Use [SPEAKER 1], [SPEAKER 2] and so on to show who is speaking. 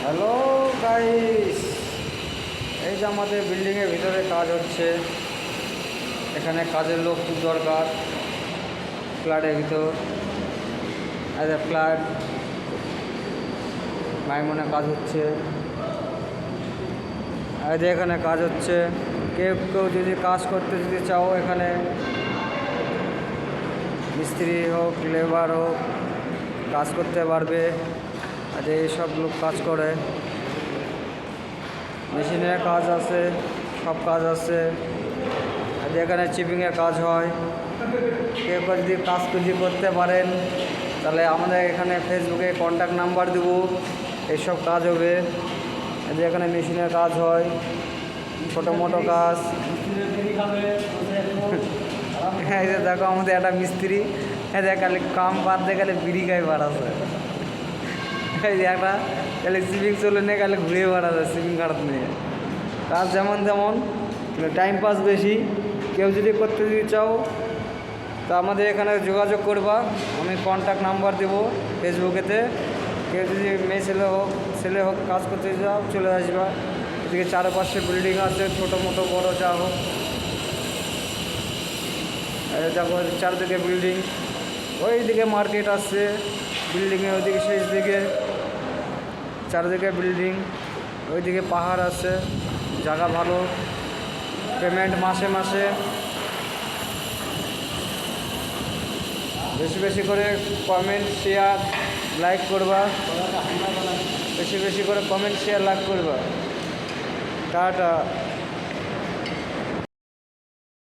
[SPEAKER 1] Hello guys, এই যে আমাদের বিল্ডিংয়ের ভিতরে কাজ হচ্ছে। এখানে কাজের লোক খুব দরকার ফ্ল্যাটের ভিতর। অ্যাজ এ ফ্ল্যাট মাইমনে কাজ হচ্ছে। এই যে এখানে কাজ হচ্ছে। কেউ কেউ যদি কাজ করতে যদি চাও, এখানে মিস্ত্রি হোক লেবার হোক কাজ করতে পারবে। আর এইসব লোক কাজ করে, মেশিনের কাজ আছে, সব কাজ আছে। আর এখানে চিপিংয়ের কাজ হয়। কেউ যদি কাজ যদি করতে পারেন তাহলে আমাদের এখানে ফেসবুকে কন্ট্যাক্ট নাম্বার দেবো, এইসব কাজ হবে। যে এখানে মেশিনের কাজ হয়, ছোটো মোটো কাজ। হ্যাঁ, এই যে দেখো আমাদের একটা মিস্ত্রি, হ্যাঁ দেখ খালি কাম বাদ দিয়ে গেলে বিড়ি খাই বাড়াছে। এই যে একটা খালি সিপিং চলে নিয়ে খালি ঘুরে বেড়াচ্ছে সিপিং কাঠ নিয়ে। কাজ যেমন তেমন, টাইম পাস বেশি। কেউ যদি করতে যদি চাও তা আমাদের এখানে যোগাযোগ করবা, আমি কন্ট্যাক্ট নাম্বার দেবো ফেসবুকেতে। কেউ যদি মেয়ে ছেলে হোক কাজ করতে যাও চলে আসবা। এদিকে চারপাশে বিল্ডিং আছে, ছোটো মোটো বড়ো যা হোক। দেখো চারদিকে বিল্ডিং, ওই দিকে মার্কেট আছে বিল্ডিংয়ে, ওইদিকে শেষ দিকে চারদিকে বিল্ডিং। ওইদিকে পাহাড় আছে, জায়গা ভালো। পেমেন্ট মাসে মাসে। বেশি বেশি করে কমেন্ট শেয়ার লাইক করবা, বেশি বেশি করে কমেন্ট শেয়ার লাইক করবা। টাটা।